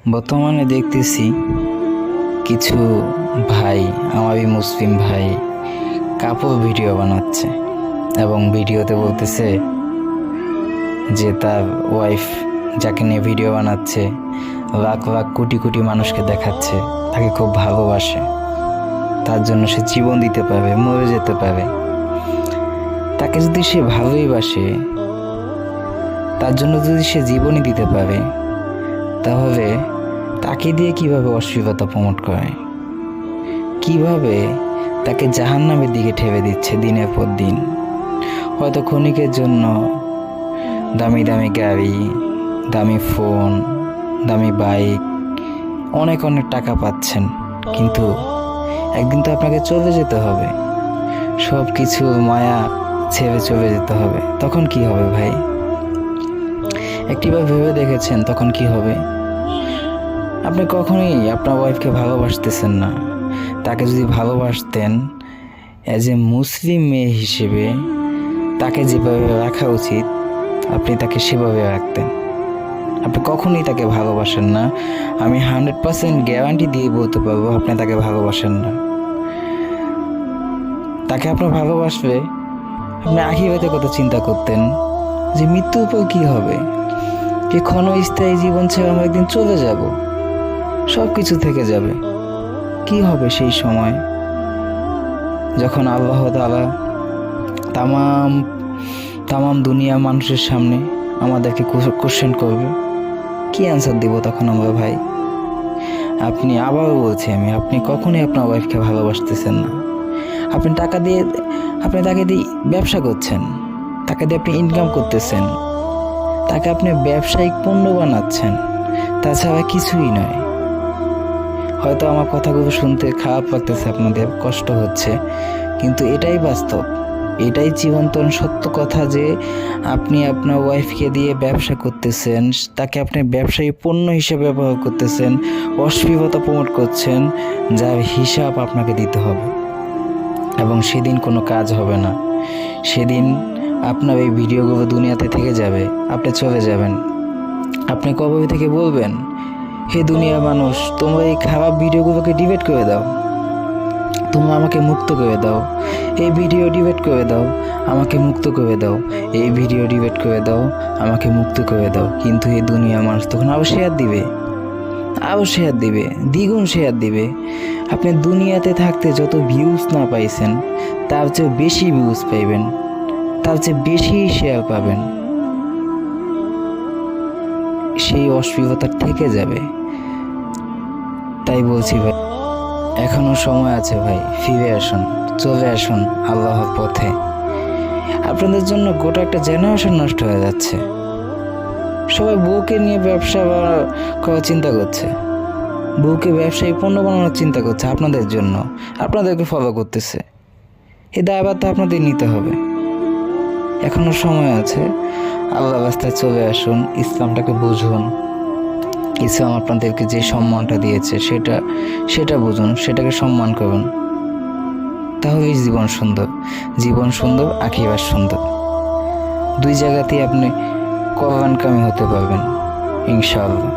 বর্তমানে দেখতেছি কিছু ভাই, আমারই মুসলিম ভাই, কাপড় ভিডিও বানাচ্ছে এবং ভিডিওতে বলতেছে যে তার ওয়াইফ যাকে নিয়ে ভিডিও বানাচ্ছে লাখ লাখ কোটি কোটি মানুষকে দেখাচ্ছে তাকে খুব ভালোবাসে, তার জন্য সে জীবন দিতে পারবে, মরে যেতে পারে। তাকে যদি সে ভালোই বাসে, তার জন্য যদি সে জীবনই দিতে পারে, তাহলে তাকে দিয়ে কিভাবে অশ্লীলতা প্রমোট করে, কিভাবে তাকে জাহান্নামের দিকে ঠেলে দিচ্ছে দিনের পর দিন। হয়তো ক্ষণিকের জন্য দামি দামি গাড়ি, দামি ফোন, দামি বাইক, অনেক অনেক টাকা পাচ্ছেন, কিন্তু একদিন তো আপনাকে চলে যেতে হবে, সব কিছু মায়া ছেড়ে চলে যেতে হবে। তখন কি হবে ভাই? একটিবার ভেবে দেখেছেন তখন কি হবে? আপনি কখনোই আপনার ওয়াইফকে ভালোবাসতেছেন না। তাকে যদি ভালোবাসতেন, অ্যাজ এ মুসলিম মেয়ে হিসেবে তাকে যেভাবে রাখা উচিত আপনি তাকে সেভাবে রাখতেন। আপনি কখনোই তাকে ভালোবাসেন না। আমি 100% গ্যারান্টি দিয়ে বলতে পারবো আপনি তাকে ভালোবাসেন না। তাকে আপনার ভালোবাসলে আপনি আখিরাতের কথা চিন্তা করতেন যে মৃত্যুর পর কী হবে, কি ক্ষণস্থায়ী জীবন ছেড়ে আমরা একদিন চলে যাব, সব কিছু থেকে যাবে। কি হবে সেই সময় যখন আল্লাহ তাআলা তামাম দুনিয়া মানুষের সামনে আমাদেরকে কোশ্চেন করবে? কি অ্যান্সার দিব তখন আমরা ভাই? আপনি, আবারও বলছি আমি, আপনি কখনোই আপনার ওয়াইফকে ভালোবাসতেছেন না। আপনি তাকে দিয়ে ব্যবসা করছেন, তাকে দিয়ে আপনি ইনকাম করতেছেন, তাকে আপনি ব্যবসায়িক পণ্য বানাচ্ছেন, তাছাড়া কিছুই নয়। হয়তো আমার কথাগুলো শুনতে খারাপ লাগতেছে, আপনাদের কষ্ট হচ্ছে, কিন্তু এটাই বাস্তব, এটাই চিরন্তন সত্য কথা যে আপনি আপনার ওয়াইফকে দিয়ে ব্যবসা করতেছেন, তাকে আপনি ব্যবসায়ী পণ্য হিসেবে ব্যবহার করতেছেন, অশ্লীলতা প্রমোট করছেন, যার হিসাব আপনাকে দিতে হবে। এবং সেদিন কোনো কাজ হবে না, সেদিন আপনার এই ভিডিওগুলো দুনিয়াতে থেকে যাবে, আপনি চলে যাবেন। আপনি কবে থেকে বলবেন, হে দুনিয়ার মানুষ, তোমরা এই খারাপ ভিডিওগুলোকে ডিলিট করে দাও, তোমরা আমাকে মুক্ত করে দাও, এই ভিডিও ডিলিট করে দাও, আমাকে মুক্ত করে দাও, এই ভিডিও ডিলিট করে দাও, আমাকে মুক্ত করে দাও। কিন্তু এই দুনিয়ার মানুষ তখন আরও শেয়ার দিবে, দ্বিগুণ শেয়ার দিবে। আপনি দুনিয়াতে থাকতে যত ভিউজ না পাইছেন তার চেয়ে বেশি ভিউজ পাইবেন, তার চেয়ে বেশি শেয়ার পাবেন। সেই অশ্লীলতা থেকে যাবে। তাই বলছি ভাই, এখনো সময় আছে ভাই, ফিরে আসুন, চলে আসুন আল্লাহর পথে। আপনাদের জন্য গোটা একটা জেনারেশন নষ্ট হয়ে যাচ্ছে। সবাই বউকে নিয়ে ব্যবসা করার চিন্তা করছে, বউকে ব্যবসায়ী পণ্য বানানোর চিন্তা করছে আপনাদের জন্য, আপনাদেরকে ফলো করতেছে। এই দায়ভারটা আপনাদের নিতে হবে। এখনো সময় আছে, আল্লাহর রাস্তায় চলে আসুন, ইসলামটাকে বুঝুন। ইসলাম আপনাদেরকে যে সম্মানটা দিয়েছে সেটা বুঝুন, সেটাকে সম্মান করুন। তাহলেই জীবন সুন্দর, আখিরাত সুন্দর। দুই জায়গাতেই আপনি কল্যাণকামী হতে পারবেন ইনশাআল্লাহ।